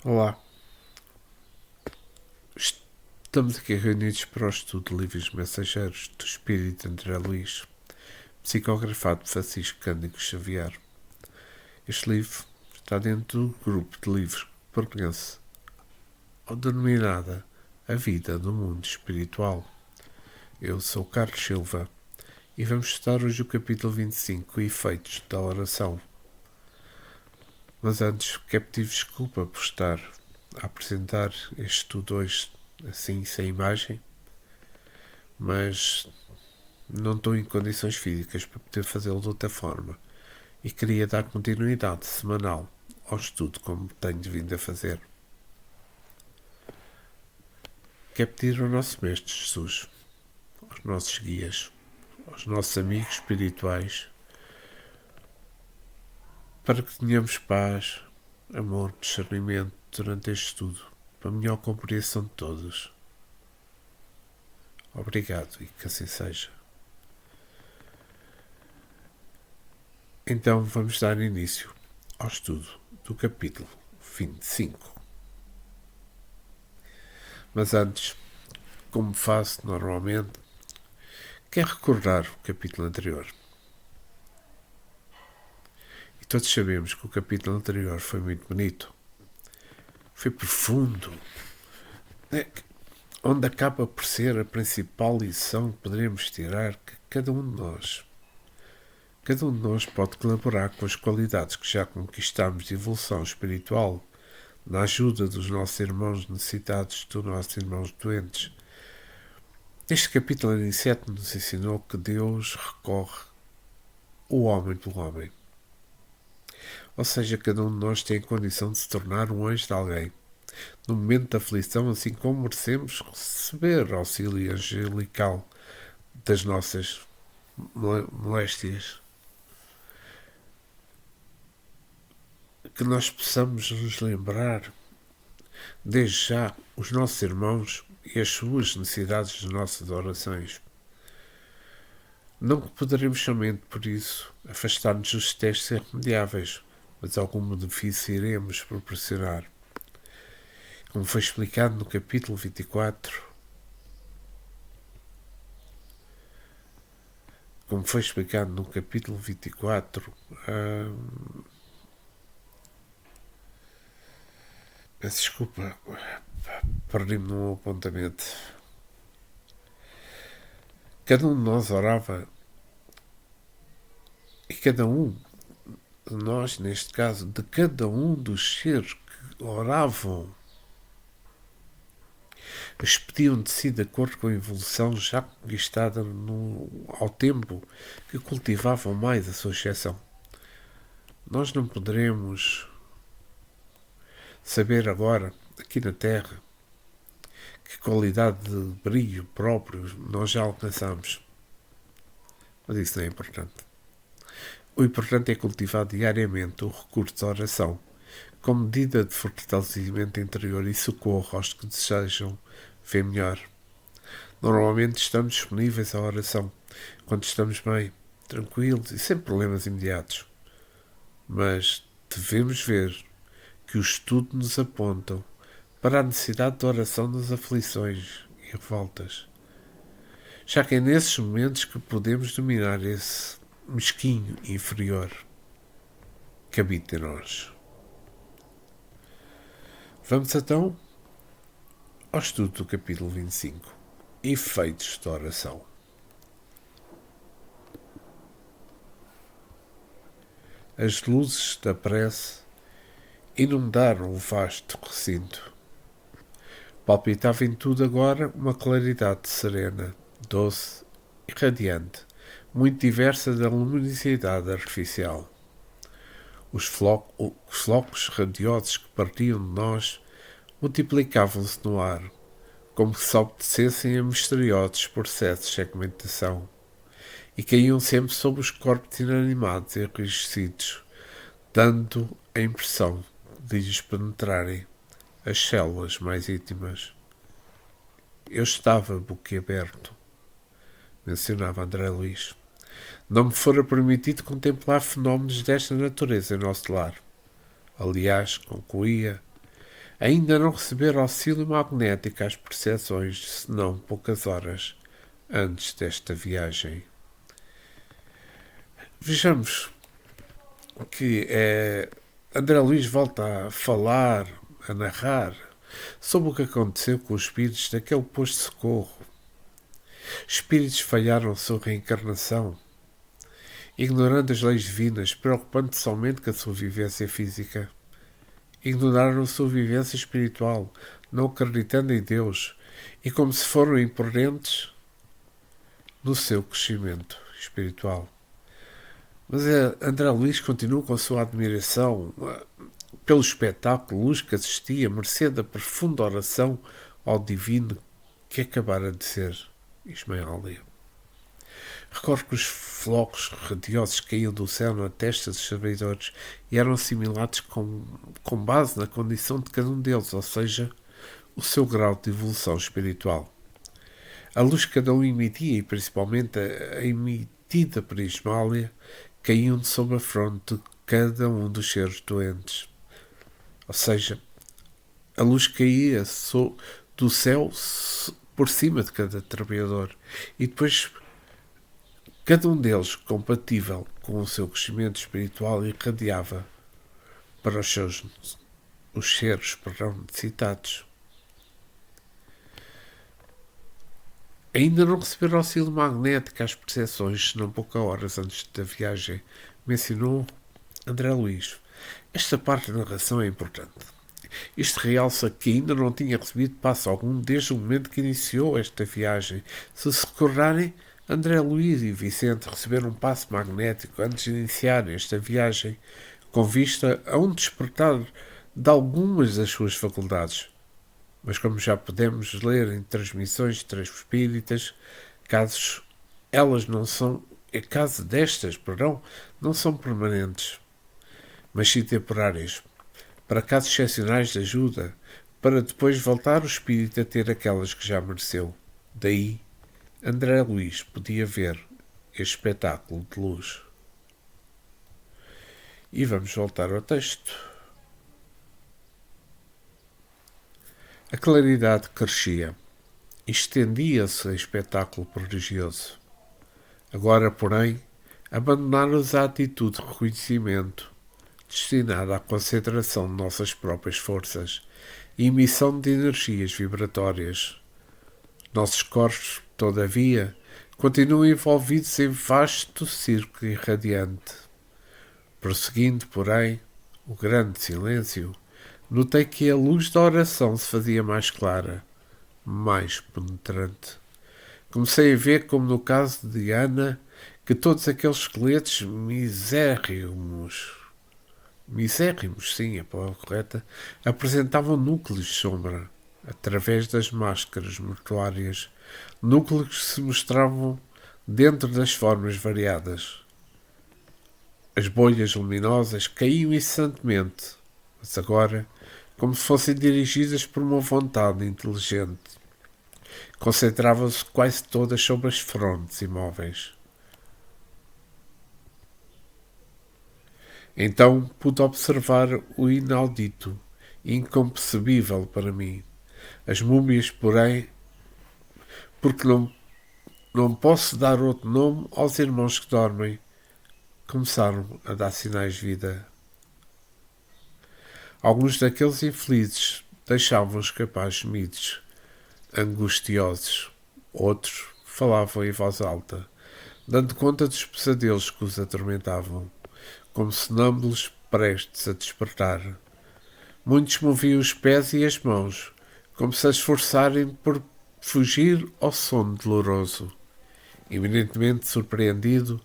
Olá, estamos aqui reunidos para o estudo de livros mensageiros do Espírito André Luís, psicografado por Francisco Cândido Xavier. Este livro está dentro do grupo de livros que pertence ao denominada A Vida no Mundo Espiritual. Eu sou Carlos Silva e vamos estudar hoje o capítulo 25, Efeitos da Oração. Mas antes, quero pedir desculpa por estar a apresentar este estudo hoje assim, sem imagem, mas não estou em condições físicas para poder fazê-lo de outra forma e queria dar continuidade semanal ao estudo como tenho vindo a fazer. Quero pedir ao nosso Mestre Jesus, aos nossos guias, aos nossos amigos espirituais, para que tenhamos paz, amor, discernimento durante este estudo, para a melhor compreensão de todos. Obrigado e que assim seja. Então vamos dar início ao estudo do capítulo 25. Mas antes, como faço normalmente, quero recordar o capítulo anterior. E todos sabemos que o capítulo anterior foi muito bonito. Foi profundo. Onde acaba por ser a principal lição que poderemos tirar que cada um de nós pode colaborar com as qualidades que já conquistamos de evolução espiritual na ajuda dos nossos irmãos necessitados, dos nossos irmãos doentes. Este capítulo 27 nos ensinou que Deus recorre ao homem pelo homem. Ou seja, cada um de nós tem a condição de se tornar um anjo de alguém. No momento da aflição, assim como merecemos receber auxílio angelical das nossas moléstias. Que nós possamos nos lembrar, desde já, os nossos irmãos e as suas necessidades de nossas orações. Não poderemos somente, por isso, afastar-nos dos testes irremediáveis, mas algum benefício iremos proporcionar. Como foi explicado no capítulo 24, peço desculpa, perdi-me num apontamento. Cada um de nós orava e cada um de nós, neste caso, de cada um dos seres que oravam, expediam de si de acordo com a evolução já conquistada ao tempo que cultivavam mais a sua exceção. Nós não poderemos saber agora, aqui na Terra, que qualidade de brilho próprio nós já alcançamos. Mas isso não é importante. O importante é cultivar diariamente o recurso da oração, como medida de fortalecimento interior e socorro aos que desejam ver melhor. Normalmente estamos disponíveis à oração quando estamos bem, tranquilos e sem problemas imediatos. Mas devemos ver que o estudo nos aponta para a necessidade de oração nas aflições e revoltas, já que é nesses momentos que podemos dominar esse mesquinho inferior que habita em nós. Vamos então ao estudo do capítulo 25, Efeitos da Oração. As luzes da prece inundaram o vasto recinto. Palpitava em tudo agora uma claridade serena, doce e radiante, muito diversa da luminosidade artificial. Os flocos radiosos que partiam de nós multiplicavam-se no ar, como se obedecessem a misteriosos processos de segmentação, e caíam sempre sobre os corpos inanimados e enrijecidos, dando a impressão de lhes penetrarem as células mais íntimas. Eu estava boquiaberto, mencionava André Luís. Não me fora permitido contemplar fenómenos desta natureza em nosso lar. Aliás, concluía, ainda não receber auxílio magnético às percepções, senão poucas horas antes desta viagem. Vejamos que André Luís volta a falar, a narrar, sobre o que aconteceu com os espíritos daquele posto de socorro. Espíritos falharam a sua reencarnação, ignorando as leis divinas, preocupando-se somente com a sua vivência física. Ignoraram a sua vivência espiritual, não acreditando em Deus, e como se foram imprudentes no seu crescimento espiritual. Mas André Luís continua com a sua admiração pelo espetáculo, luz que assistia, mercê da profunda oração ao divino que acabara de ser Ismael Ali. Recordo que os flocos radiosos caíam do céu na testa dos servidores e eram assimilados com base na condição de cada um deles, ou seja, o seu grau de evolução espiritual. A luz que cada um emitia, e principalmente a emitida por Ismália, caíam sobre a fronte de cada um dos seres doentes. Ou seja, a luz caía do céu por cima de cada trabalhador e depois cada um deles, compatível com o seu crescimento espiritual, irradiava para os seres necessitados. Ainda não receberam auxílio magnético às percepções, senão poucas horas antes da viagem, mencionou André Luís. Esta parte da narração é importante. Isto realça que ainda não tinha recebido passo algum desde o momento que iniciou esta viagem. Se recordarem, André Luís e Vicente receberam um passo magnético antes de iniciarem esta viagem, com vista a um despertar de algumas das suas faculdades. Mas como já podemos ler em transmissões espíritas, caso destas, não são permanentes, mas sim temporárias, para casos excepcionais de ajuda, para depois voltar o espírito a ter aquelas que já mereceu. Daí, André Luís podia ver este espetáculo de luz. E vamos voltar ao texto. A claridade crescia, estendia-se a espetáculo prodigioso. Agora, porém, abandonaram-nos a atitude de reconhecimento, destinada à concentração de nossas próprias forças e emissão de energias vibratórias. Nossos corpos, todavia, continuam envolvidos em vasto círculo irradiante. Prosseguindo, porém, o grande silêncio, notei que a luz da oração se fazia mais clara, mais penetrante. Comecei a ver, como no caso de Ana, que todos aqueles esqueletos misérrimos, sim, a palavra correta, apresentavam núcleos de sombra, através das máscaras mortuárias, núcleos que se mostravam dentro das formas variadas. As bolhas luminosas caíam incessantemente, mas agora, como se fossem dirigidas por uma vontade inteligente. Concentravam-se quase todas sobre as frontes imóveis. Então pude observar o inaudito e inconcebível para mim. As múmias, porém, porque não posso dar outro nome aos irmãos que dormem, começaram a dar sinais de vida. Alguns daqueles infelizes deixavam escapar gemidos angustiosos. Outros falavam em voz alta, dando conta dos pesadelos que os atormentavam, como sonâmbulos prestes a despertar. Muitos moviam os pés e as mãos, como se a esforçarem por fugir ao sono doloroso. Eminentemente surpreendido,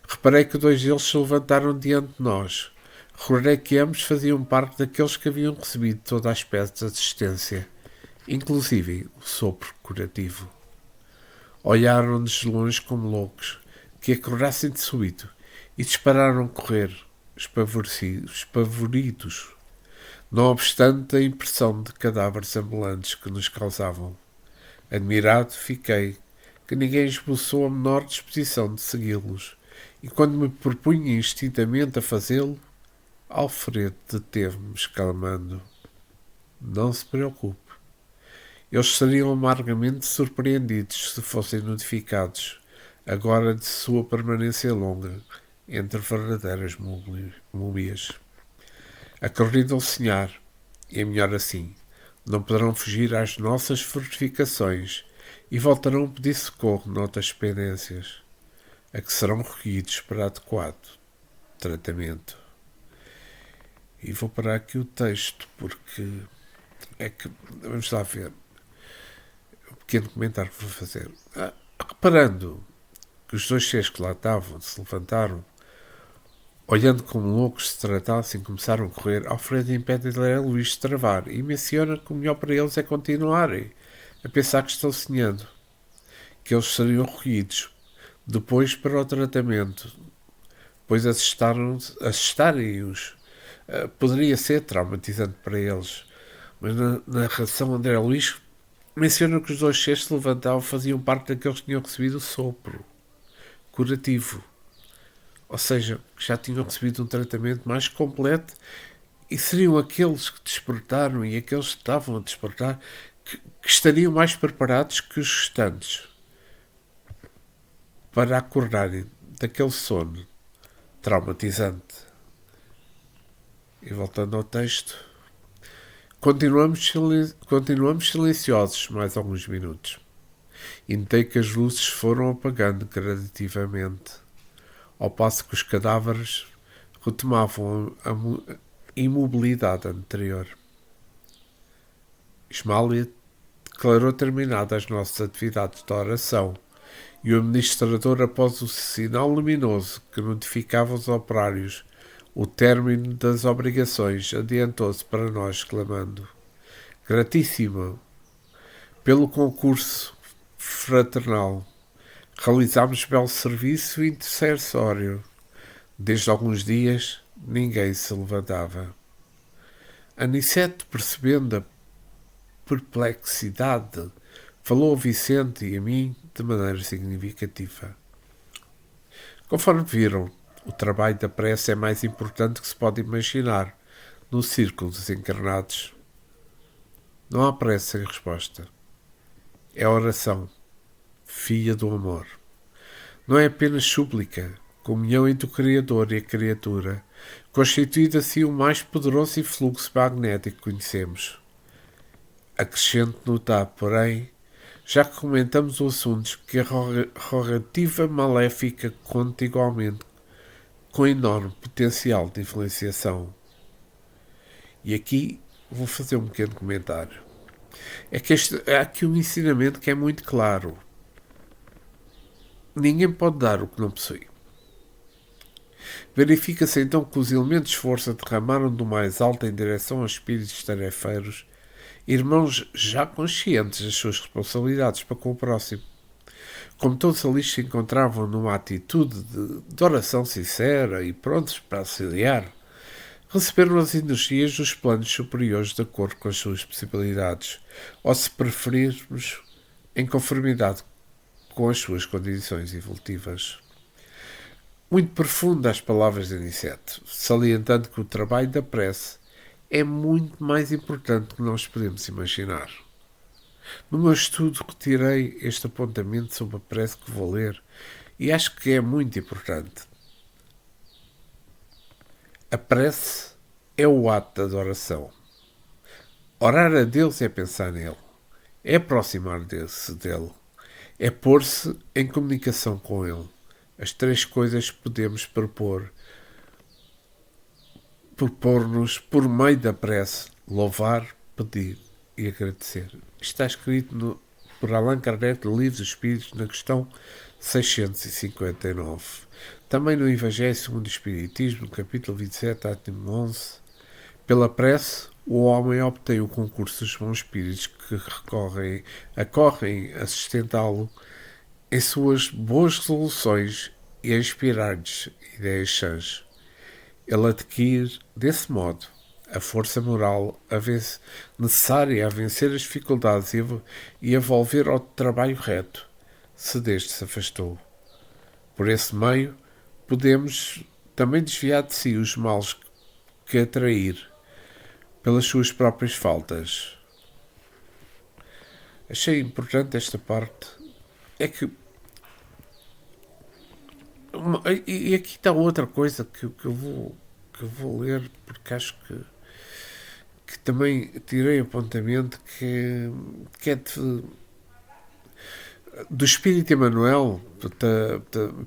reparei que 2 deles se levantaram diante de nós. Recordei que ambos faziam parte daqueles que haviam recebido toda a espécie de assistência, inclusive o sopro curativo. Olharam-nos de longe como loucos, que acordassem de súbito, e dispararam a correr, espavoridos, não obstante a impressão de cadáveres ambulantes que nos causavam. Admirado fiquei que ninguém esboçou a menor disposição de segui-los, e quando me propunha instintamente a fazê-lo, Alfredo deteve-me exclamando: Não se preocupe. Eles seriam amargamente surpreendidos se fossem notificados, agora de sua permanência longa entre verdadeiras múmias. Acreditam sonhar, e é melhor assim. Não poderão fugir às nossas fortificações e voltarão a pedir socorro noutras dependências, a que serão recolhidos para adequado tratamento. E vou parar aqui o texto, porque é que, vamos lá ver, o pequeno comentário que vou fazer. Reparando que os dois seres que lá estavam se levantaram, olhando como loucos se tratassem, começaram a correr. Alfredo impede André Luís de travar e menciona que o melhor para eles é continuarem a pensar que estão sonhando, que eles seriam recolhidos depois para o tratamento, pois assistarem-os poderia ser traumatizante para eles. Mas na narração, André Luís menciona que os dois seres se levantavam, faziam parte daqueles que tinham recebido o sopro curativo, ou seja, que já tinham recebido um tratamento mais completo, e seriam aqueles que despertaram e aqueles que estavam a despertar que estariam mais preparados que os restantes para acordarem daquele sono traumatizante. E voltando ao texto, continuamos silenciosos mais alguns minutos. E notei que as luzes foram apagando gradativamente, ao passo que os cadáveres retomavam a imobilidade anterior. Ismália declarou terminadas as nossas atividades de oração e o administrador, após o sinal luminoso que notificava os operários o término das obrigações, adiantou-se para nós, exclamando: gratíssimo pelo concurso fraternal. Realizámos belo serviço intercessório. Desde alguns dias, ninguém se levantava. Anicete, percebendo a perplexidade, falou a Vicente e a mim de maneira significativa. Conforme viram, o trabalho da prece é mais importante que se pode imaginar no círculo dos encarnados. Não há prece sem resposta. É oração, filha do amor. Não é apenas súplica, comunhão entre o Criador e a criatura, constituído assim o mais poderoso influxo magnético que conhecemos. Acrescento notar, porém, já que comentamos o assunto, que a rogativa maléfica conta igualmente com enorme potencial de influenciação. E aqui vou fazer um pequeno comentário. É que há aqui um ensinamento que é muito claro. Ninguém pode dar o que não possui. Verifica-se então que os elementos de força derramaram do mais alto em direção aos espíritos tarefeiros, irmãos já conscientes das suas responsabilidades para com o próximo. Como todos ali se encontravam numa atitude de oração sincera e prontos para auxiliar, receberam as energias dos planos superiores de acordo com as suas possibilidades, ou, se preferirmos, em conformidade com as suas condições evolutivas. Muito profunda as palavras de Aniceto, salientando que o trabalho da prece é muito mais importante do que nós podemos imaginar. No meu estudo retirei este apontamento sobre a prece que vou ler e acho que é muito importante. A prece é o ato da adoração. Orar a Deus é pensar nele, é aproximar-se dele, é pôr-se em comunicação com ele. As três coisas podemos propor-nos por meio da prece: louvar, pedir e agradecer. Está escrito por Allan Kardec no Livro dos Espíritos, na questão 659. Também no Evangelho segundo o Espiritismo, no capítulo 27, item 11, pela prece, o homem obtém o concurso dos bons espíritos que acorrem a sustentá-lo em suas boas resoluções e a inspirar-lhes ideias sãs. Ele adquire, desse modo, a força moral necessária a vencer as dificuldades e a volver ao trabalho reto, se deste se afastou. Por esse meio, podemos também desviar de si os males que atrair, pelas suas próprias faltas. Achei importante esta parte. É que. E aqui está outra coisa que eu vou ler, porque acho que também tirei apontamento, que é do Espírito Emmanuel,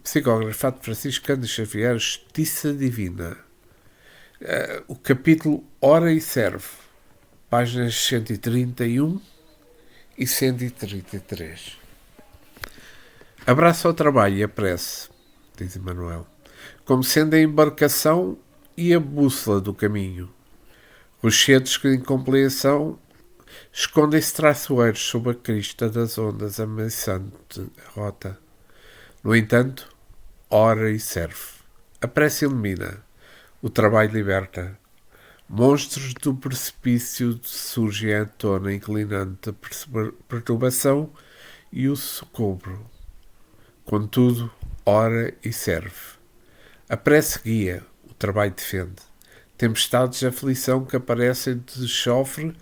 psicografado de Francisco Cândido Xavier, Justiça Divina. O capítulo Ora e Serve, páginas 131 e 133. Abraça o trabalho e a prece, diz Emmanuel, como sendo a embarcação e a bússola do caminho. Rochedos que, em compreensão, escondem-se traiçoeiros sob a crista das ondas ameaçante a rota. No entanto, ora e serve. A prece ilumina. O trabalho liberta. Monstros do precipício surgem à tona inclinante a perturbação e o socorro. Contudo, ora e serve. A prece guia. O trabalho defende. Tempestades de aflição que aparecem de chofre,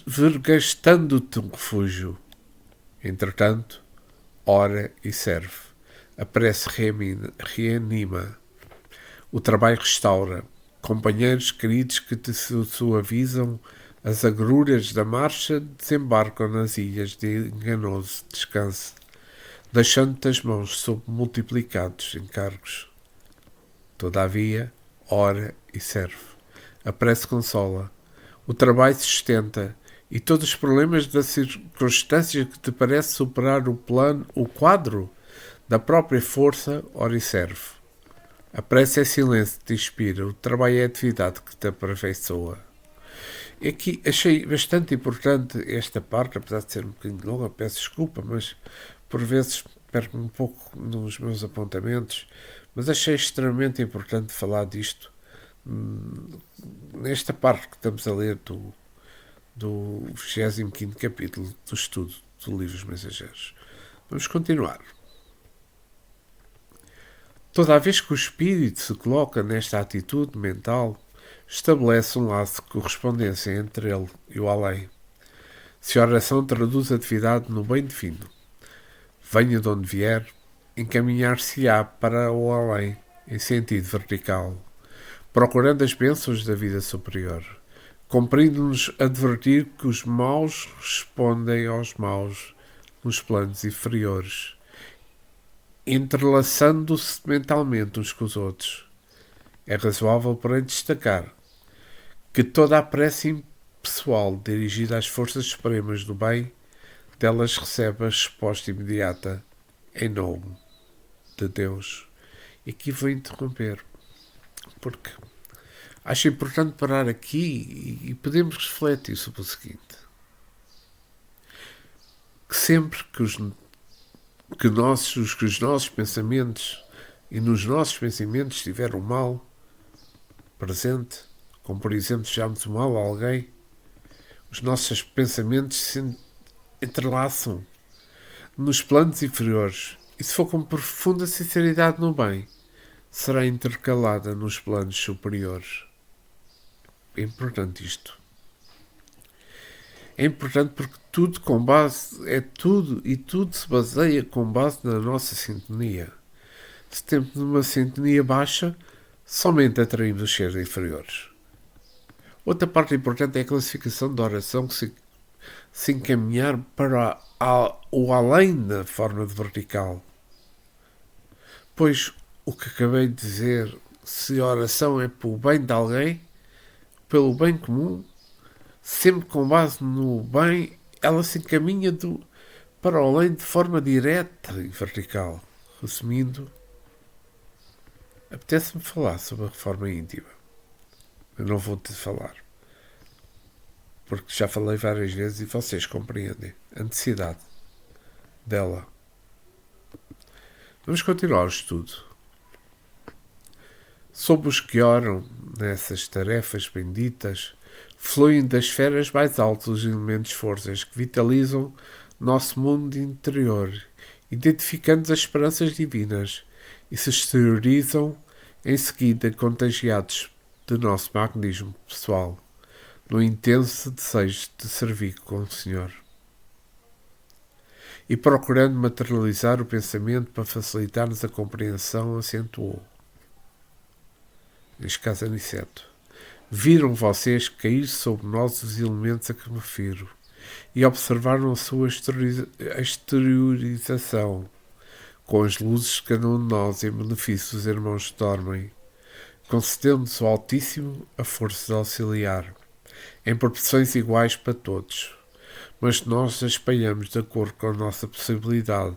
vergastando-te um refúgio. Entretanto, ora e serve. A prece reanima. O trabalho restaura. Companheiros queridos que te suavizam as agruras da marcha desembarcam nas ilhas de enganoso descanso, deixando-te as mãos sob multiplicados encargos. Todavia, ora e serve. A prece consola. O trabalho sustenta, e todos os problemas da circunstância que te parece superar o quadro da própria força, ora e serve. A prece é silêncio que te inspira, o trabalho é atividade que te aperfeiçoa. E aqui achei bastante importante esta parte, apesar de ser um bocadinho longa, peço desculpa, mas por vezes perco um pouco nos meus apontamentos, mas achei extremamente importante falar disto nesta parte que estamos a ler do 25º capítulo do estudo do Livro dos Mensageiros. Vamos continuar. Toda vez que o espírito se coloca nesta atitude mental, estabelece um laço de correspondência entre ele e o além. Se a oração traduz a atividade no bem divino, venha de onde vier, encaminhar-se-á para o além, em sentido vertical, procurando as bênçãos da vida superior. Cumprindo-nos advertir que os maus respondem aos maus nos planos inferiores, entrelaçando-se mentalmente uns com os outros. É razoável, porém, destacar que toda a prece pessoal dirigida às forças supremas do bem, delas recebe a resposta imediata em nome de Deus. E aqui vou interromper, porque acho importante parar aqui e podemos refletir sobre o seguinte: que sempre que os nossos pensamentos e nos nossos pensamentos estiver o mal presente, como por exemplo desejamos o mal a alguém, os nossos pensamentos se entrelaçam nos planos inferiores e, se for com profunda sinceridade no bem, será intercalada nos planos superiores. É importante isto. É importante porque tudo se baseia com base na nossa sintonia. Se temos uma sintonia baixa, somente atraímos os seres inferiores. Outra parte importante é a classificação da oração que se encaminhar para o além da forma de vertical. Pois o que acabei de dizer, se a oração é pelo bem de alguém, pelo bem comum, sempre com base no bem, ela se encaminha para o além de forma direta e vertical. Resumindo, apetece-me falar sobre a reforma íntima. Eu não vou-te falar, porque já falei várias vezes e vocês compreendem a necessidade dela. Vamos continuar o estudo. Sob os que oram nessas tarefas benditas, fluem das esferas mais altas os elementos forças que vitalizam nosso mundo interior, identificando as esperanças divinas, e se exteriorizam em seguida contagiados de nosso magnetismo pessoal, no intenso desejo de servir com o Senhor. E procurando materializar o pensamento para facilitar-nos a compreensão, acentuou. Neste caso, Aniceto. Viram vocês cair sobre nós os elementos a que me refiro e observaram a sua exteriorização com as luzes que cada um de nós em benefício dos irmãos que dormem, concedendo-nos o Altíssimo a força de auxiliar, em proporções iguais para todos, mas nós as espalhamos de acordo com a nossa possibilidade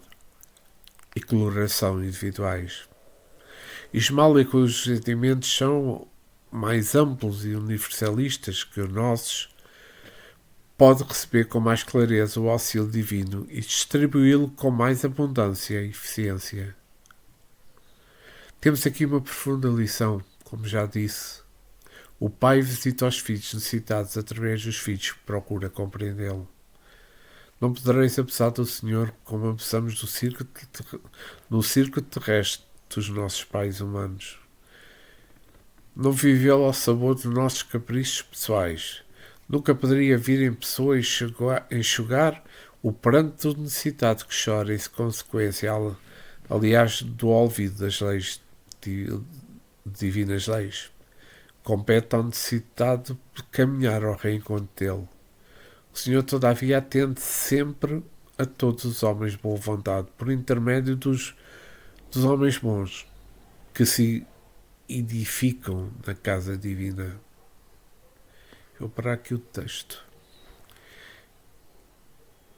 e coloração individuais. Ismael e cujos sentimentos são mais amplos e universalistas que os nossos, pode receber com mais clareza o auxílio divino e distribuí-lo com mais abundância e eficiência. Temos aqui uma profunda lição, como já disse. O pai visita os filhos necessitados através dos filhos que procura compreendê-lo. Não podereis abusar do Senhor como abusamos no circo terrestre dos nossos pais humanos. Não vivê-lo ao sabor dos nossos caprichos pessoais. Nunca poderia vir em pessoa enxugar o pranto do necessitado que chora em consequência, aliás, do olvido das leis, divinas leis. Compete ao necessitado caminhar ao reencontro dele. O Senhor, todavia, atende sempre a todos os homens de boa vontade, por intermédio dos homens bons, que se edificam na casa divina. Vou parar aqui o texto.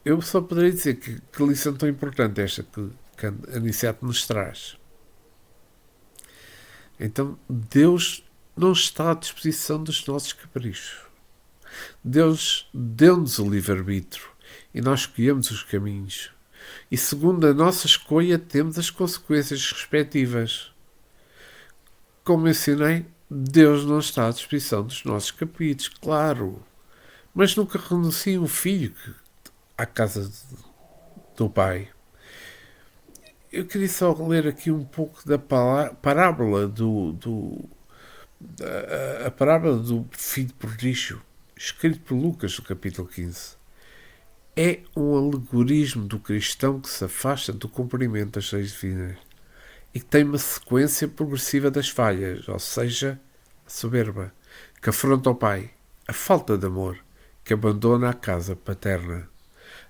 Eu só poderia dizer que lição tão importante esta que Aniceto nos traz. Então, Deus não está à disposição dos nossos caprichos. Deus deu-nos o livre-arbítrio e nós escolhemos os caminhos. E segundo a nossa escolha, temos as consequências respectivas. Como mencionei, Deus não está à disposição dos nossos caprichos, claro. Mas nunca renuncia um filho à casa do pai. Eu queria só ler aqui um pouco da parábola a parábola do filho prodígio, escrito por Lucas, no capítulo 15. É um alegorismo do cristão que se afasta do cumprimento das leis divinas e que tem uma sequência progressiva das falhas, ou seja, a soberba, que afronta o pai, a falta de amor, que abandona a casa paterna.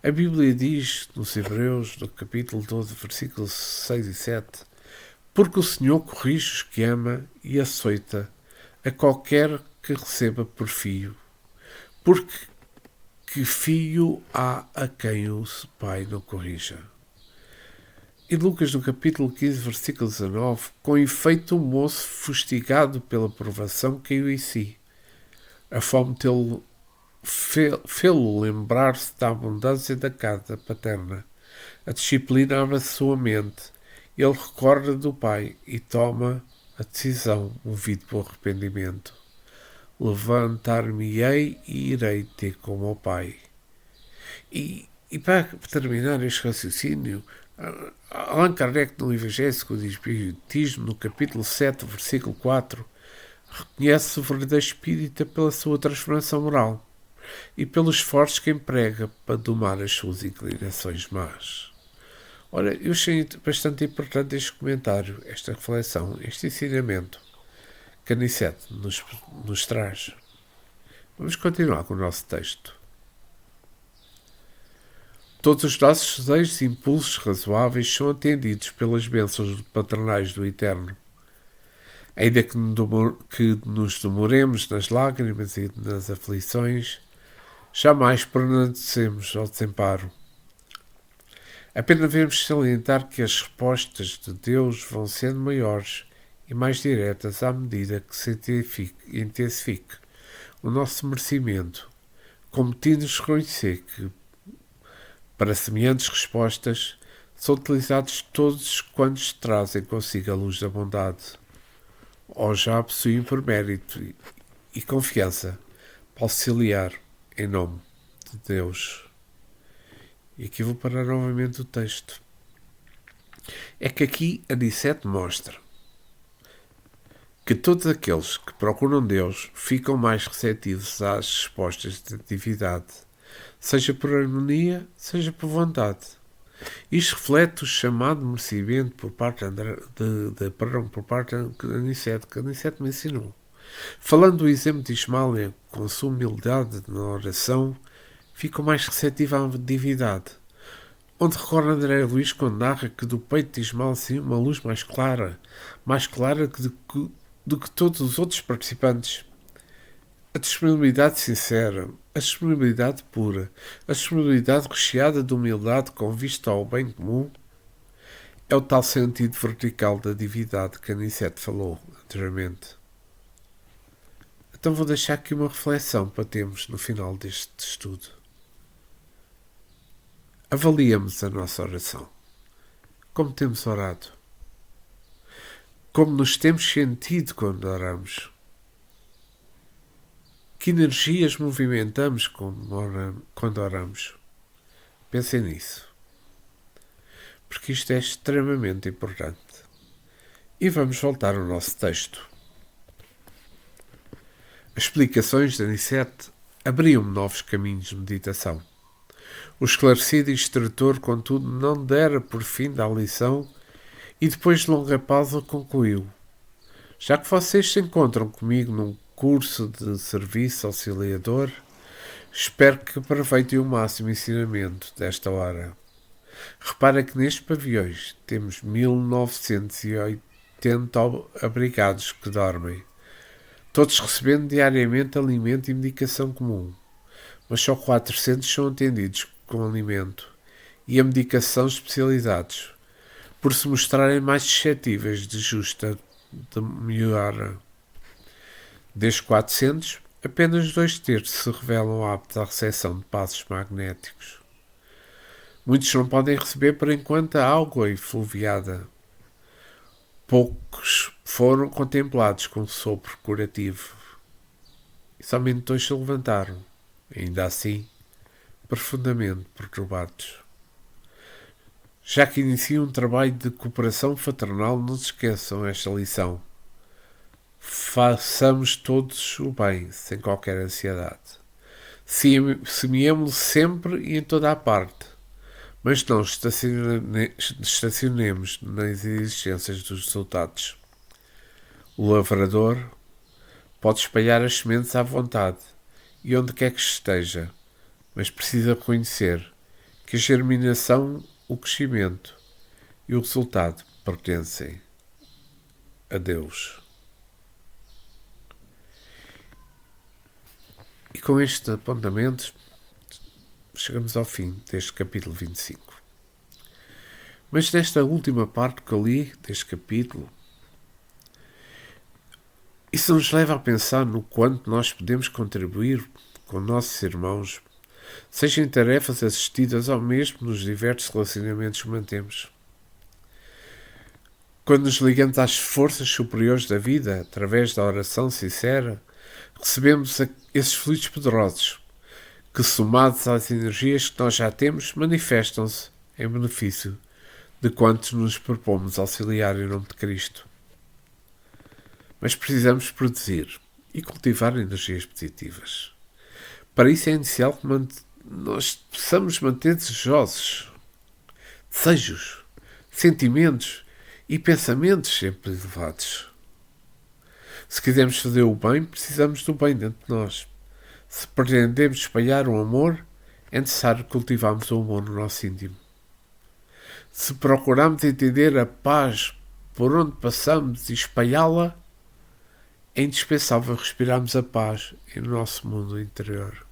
A Bíblia diz, nos Hebreus, no capítulo 12, versículos 6 e 7, porque o Senhor corrige os que ama e açoita a qualquer que receba por filho. Porque que filho há a quem o pai não corrija? E Lucas, no capítulo 15, versículo 19, com efeito o moço, fustigado pela provação, caiu em si. A fome fê-lo lembrar-se da abundância da casa paterna. A disciplina abre a sua mente. Ele recorda do pai e toma a decisão, movido pelo arrependimento. Levantar-me-ei e irei ter com o meu pai. E para terminar este raciocínio, Allan Kardec, no Evangélico do Espiritismo, no capítulo 7, versículo 4, reconhece o verdadeiro espírita pela sua transformação moral e pelos esforços que emprega para domar as suas inclinações más. Ora, eu achei bastante importante este comentário, esta reflexão, este ensinamento que Aniceto nos traz. Vamos continuar com o nosso texto. Todos os nossos desejos e impulsos razoáveis são atendidos pelas bênçãos paternais do Eterno. Ainda que nos demoremos nas lágrimas e nas aflições, jamais permanecemos ao desamparo. Apenas devemos salientar que as respostas de Deus vão sendo maiores e mais diretas à medida que se intensifique o nosso merecimento, competindo-nos reconhecer que, para semelhantes respostas, são utilizados todos quantos trazem consigo a luz da bondade, ou já possuem por mérito e confiança para auxiliar em nome de Deus. E aqui vou parar novamente o texto. É que aqui Aniceto mostra que todos aqueles que procuram Deus ficam mais receptivos às respostas de divindade, seja por harmonia, seja por vontade. Isto reflete o chamado merecimento por parte por parte de Aniceto, que Aniceto me ensinou. Falando do exemplo de Ismael, com a sua humildade na oração, ficam mais receptivo à divindade. Onde recorre André Luís quando narra que do peito de Ismael saiu uma luz mais clara do que todos os outros participantes. A disponibilidade sincera, a disponibilidade pura, a disponibilidade recheada de humildade com vista ao bem comum é o tal sentido vertical da divindade que Aniceto falou anteriormente. Então vou deixar aqui uma reflexão para termos no final deste estudo. Avaliemos a nossa oração. Como temos orado? Como nos temos sentido quando oramos? Que energias movimentamos quando oramos? Pensem nisso. Porque isto é extremamente importante. E vamos voltar ao nosso texto. As explicações de Aniceto abriam-me novos caminhos de meditação. O esclarecido instrutor, contudo, não dera por fim da lição e depois de longa pausa concluiu: já que vocês se encontram comigo num curso de serviço auxiliador, espero que aproveitem o máximo ensinamento desta hora. Repara que nestes paviões temos 1980 abrigados que dormem, todos recebendo diariamente alimento e medicação comum, mas só 400 são atendidos com alimento e a medicação especializados, por se mostrarem mais suscetíveis de justa de melhora. Destes 400, apenas 2/3 se revelam aptos à recepção de passos magnéticos. Muitos não podem receber por enquanto a água efluviada. Poucos foram contemplados com sopro curativo. E somente 2 se levantaram, ainda assim, profundamente perturbados. Já que iniciam um trabalho de cooperação fraternal, não se esqueçam esta lição. Façamos todos o bem, sem qualquer ansiedade. Semeemo-lo sempre e em toda a parte, mas não estacionemos nas existências dos resultados. O lavrador pode espalhar as sementes à vontade e onde quer que esteja, mas precisa reconhecer que a germinação, o crescimento e o resultado pertencem a Deus. E com este apontamento chegamos ao fim deste capítulo 25. Mas nesta última parte que eu li deste capítulo, isso nos leva a pensar no quanto nós podemos contribuir com nossos irmãos, seja em tarefas assistidas ou mesmo nos diversos relacionamentos que mantemos. Quando nos ligamos às forças superiores da vida, através da oração sincera, recebemos esses fluidos poderosos, que somados às energias que nós já temos, manifestam-se em benefício de quantos nos propomos auxiliar em nome de Cristo. Mas precisamos produzir e cultivar energias positivas. Para isso é essencial que nós possamos manter desejosos, desejos, sentimentos e pensamentos sempre elevados. Se quisermos fazer o bem, precisamos do bem dentro de nós. Se pretendemos espalhar o amor, é necessário cultivarmos o amor no nosso íntimo. Se procuramos entender a paz por onde passamos e espalhá-la, é indispensável respirarmos a paz no nosso mundo interior.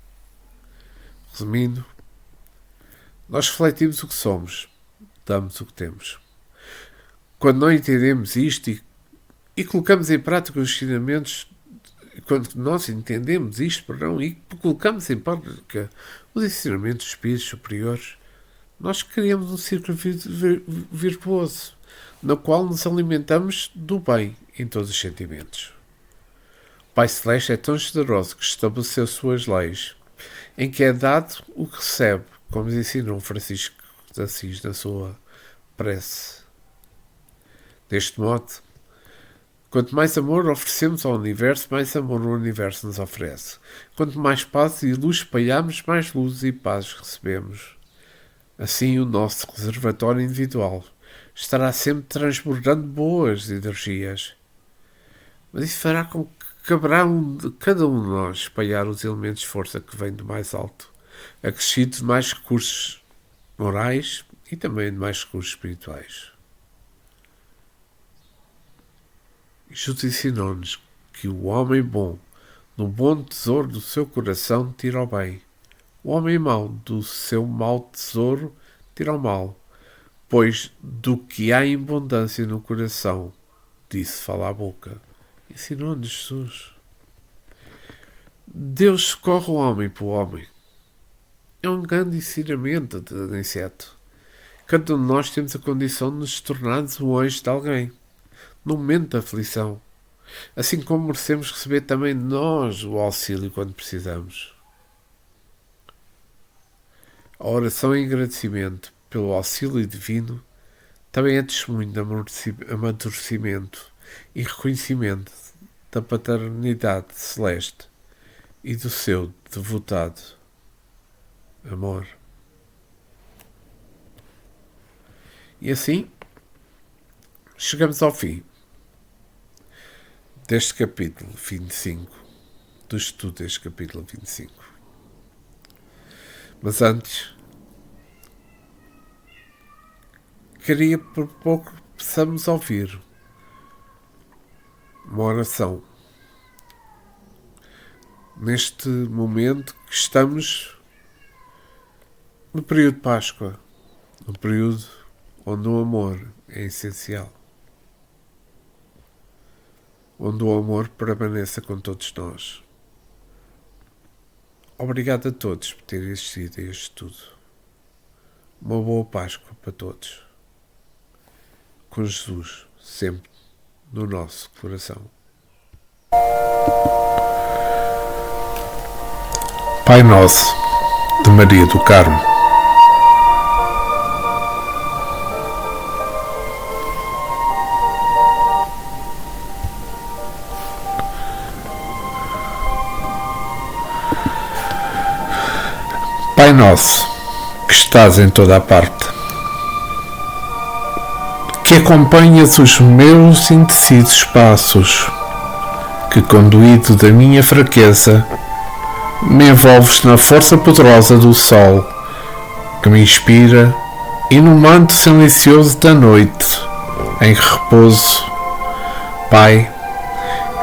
Resumindo, nós refletimos o que somos, damos o que temos. Quando não entendemos isto e colocamos em prática os ensinamentos, quando nós entendemos isto, e colocamos em prática os ensinamentos dos espíritos superiores, nós criamos um círculo virtuoso, no qual nos alimentamos do bem em todos os sentimentos. O Pai Celeste é tão generoso que estabeleceu suas leis, em que é dado o que recebe, como nos ensinou Francisco de Assis na sua prece. Deste modo, Quanto mais amor oferecemos ao universo, mais amor o universo nos oferece. Quanto mais paz e luz espalhamos, mais luz e paz recebemos. Assim, o nosso reservatório individual estará sempre transbordando boas energias. Mas isso fará com que caberá cada um de nós espalhar os elementos de força que vêm do mais alto, acrescidos de mais recursos morais e também de mais recursos espirituais. Jesus ensinou-nos que o homem bom, do bom tesouro do seu coração, tira o bem. O homem mau, do seu mau tesouro, tira o mal. Pois do que há em abundância no coração, disso fala a boca. Ensinou-nos Jesus. Deus socorre o homem para o homem. É um grande ensinamento de inseto. Cada um de nós temos a condição de nos tornarmos o anjo de alguém, no momento da aflição. Assim como merecemos receber também nós o auxílio quando precisamos. A oração em agradecimento pelo auxílio divino também é testemunho de amadurecimento e reconhecimento da paternidade celeste e do seu devotado amor. E assim, chegamos ao fim deste capítulo 25, do estudo deste capítulo 25. Mas antes, queria por pouco possamos ouvir uma oração. Neste momento que estamos no período de Páscoa, no período onde o amor é essencial. Onde o amor permaneça com todos nós. Obrigado a todos por terem assistido a este estudo. Uma boa Páscoa para todos. Com Jesus sempre no nosso coração. Pai Nosso, de Maria do Carmo. Pai Nosso, que estás em toda a parte, que acompanhas os meus indecisos passos, que conduído da minha fraqueza, me envolves na força poderosa do sol, que me inspira, e no manto silencioso da noite, em repouso. Pai,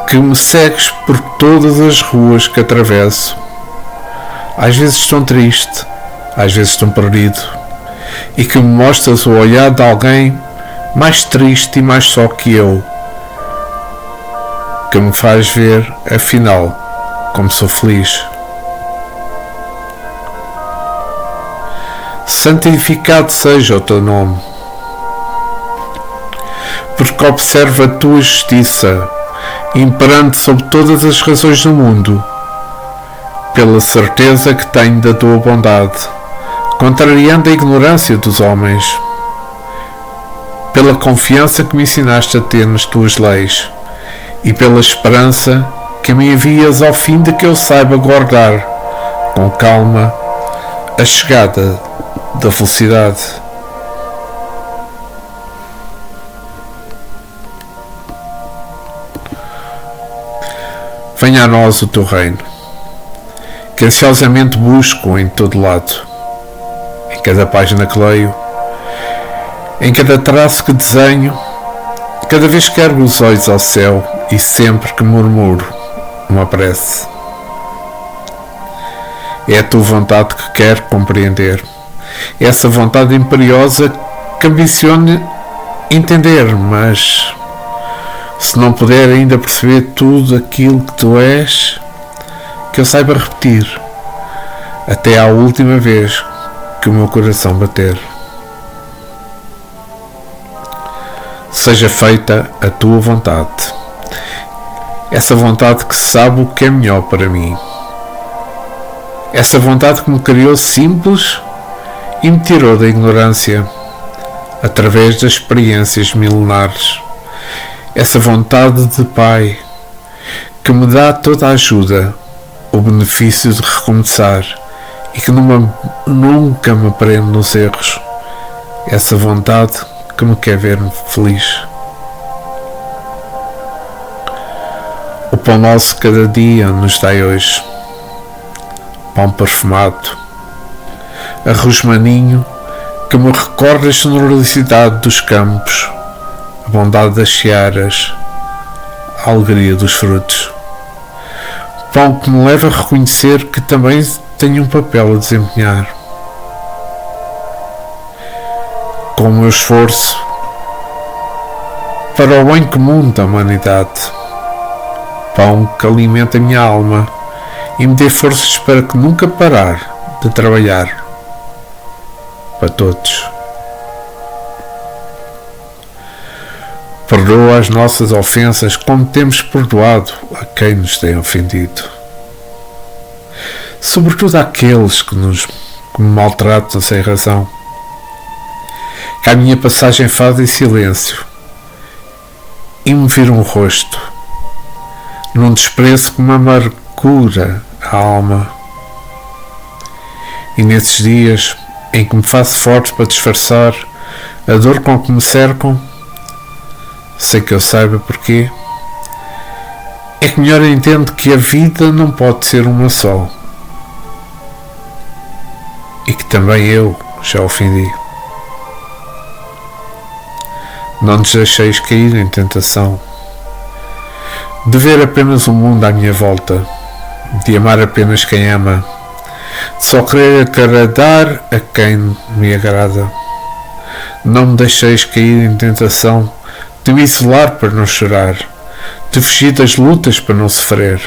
que me segues por todas as ruas que atravesso, às vezes tão triste, às vezes tão perdido, e que me mostras o olhar de alguém mais triste e mais só que eu, que me faz ver, afinal, como sou feliz. Santificado seja o teu nome, porque observa a tua justiça, imperante sobre todas as razões do mundo, pela certeza que tenho da tua bondade, contrariando a ignorância dos homens, pela confiança que me ensinaste a ter nas tuas leis, e pela esperança que me envias ao fim de que eu saiba guardar, com calma, a chegada da felicidade. Venha a nós o teu reino, que ansiosamente busco em todo lado, em cada página que leio, em cada traço que desenho, cada vez que ergo os olhos ao céu e sempre que murmuro uma prece. É a tua vontade que quero compreender, é essa vontade imperiosa que ambicione entender, mas se não puder ainda perceber tudo aquilo que tu és, que eu saiba repetir até à última vez que o meu coração bater. Seja feita a tua vontade, essa vontade que sabe o que é melhor para mim, essa vontade que me criou simples e me tirou da ignorância através das experiências milenares, essa vontade de Pai que me dá toda a ajuda, o benefício de recomeçar e que nunca me prende nos erros, essa vontade que me quer ver feliz. O pão nosso cada dia nos dai hoje, pão perfumado, arroz maninho que me recorda a generosidade dos campos, a bondade das searas, a alegria dos frutos. Pão que me leva a reconhecer que também tenho um papel a desempenhar. Com o meu esforço para o bem comum da humanidade. Pão que alimenta a minha alma e me dê forças para que nunca parar de trabalhar para todos. Perdoa as nossas ofensas como temos perdoado a quem nos tem ofendido. Sobretudo àqueles que me maltratam sem razão. Que a minha passagem faz em silêncio e me viram o rosto, num desprezo que me amargura a alma. E nesses dias em que me faço forte para disfarçar a dor com que me cercam, sem que eu saiba porquê, é que melhor entendo que a vida não pode ser uma só e que também eu já ofendi. Não nos deixeis cair em tentação de ver apenas o mundo à minha volta, de amar apenas quem ama, de só querer agradar a quem me agrada. Não me deixeis cair em tentação de me isolar para não chorar, de fugir das lutas para não sofrer.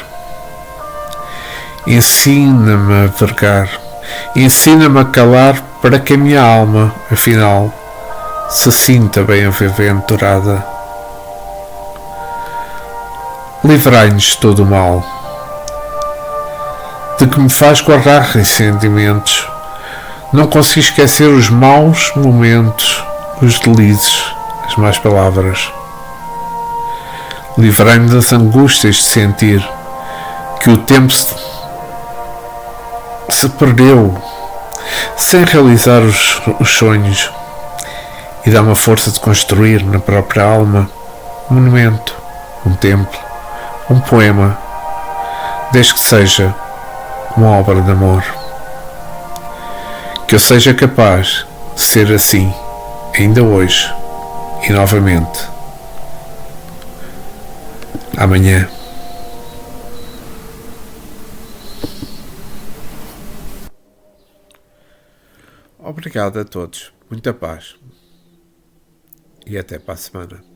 Ensina-me a vergar, ensina-me a calar para que a minha alma, afinal, se sinta bem-aventurada. Livrai-nos de todo o mal, de que me faz guardar ressentimentos. Não consigo esquecer os maus momentos, os delícios, as más palavras. Livrai-me das angústias de sentir que o tempo se perdeu sem realizar os sonhos, e dá-me a força de construir na própria alma um monumento, um templo, um poema, desde que seja uma obra de amor. Que eu seja capaz de ser assim, ainda hoje e novamente, amanhã. Obrigado a todos, muita paz e até para a semana.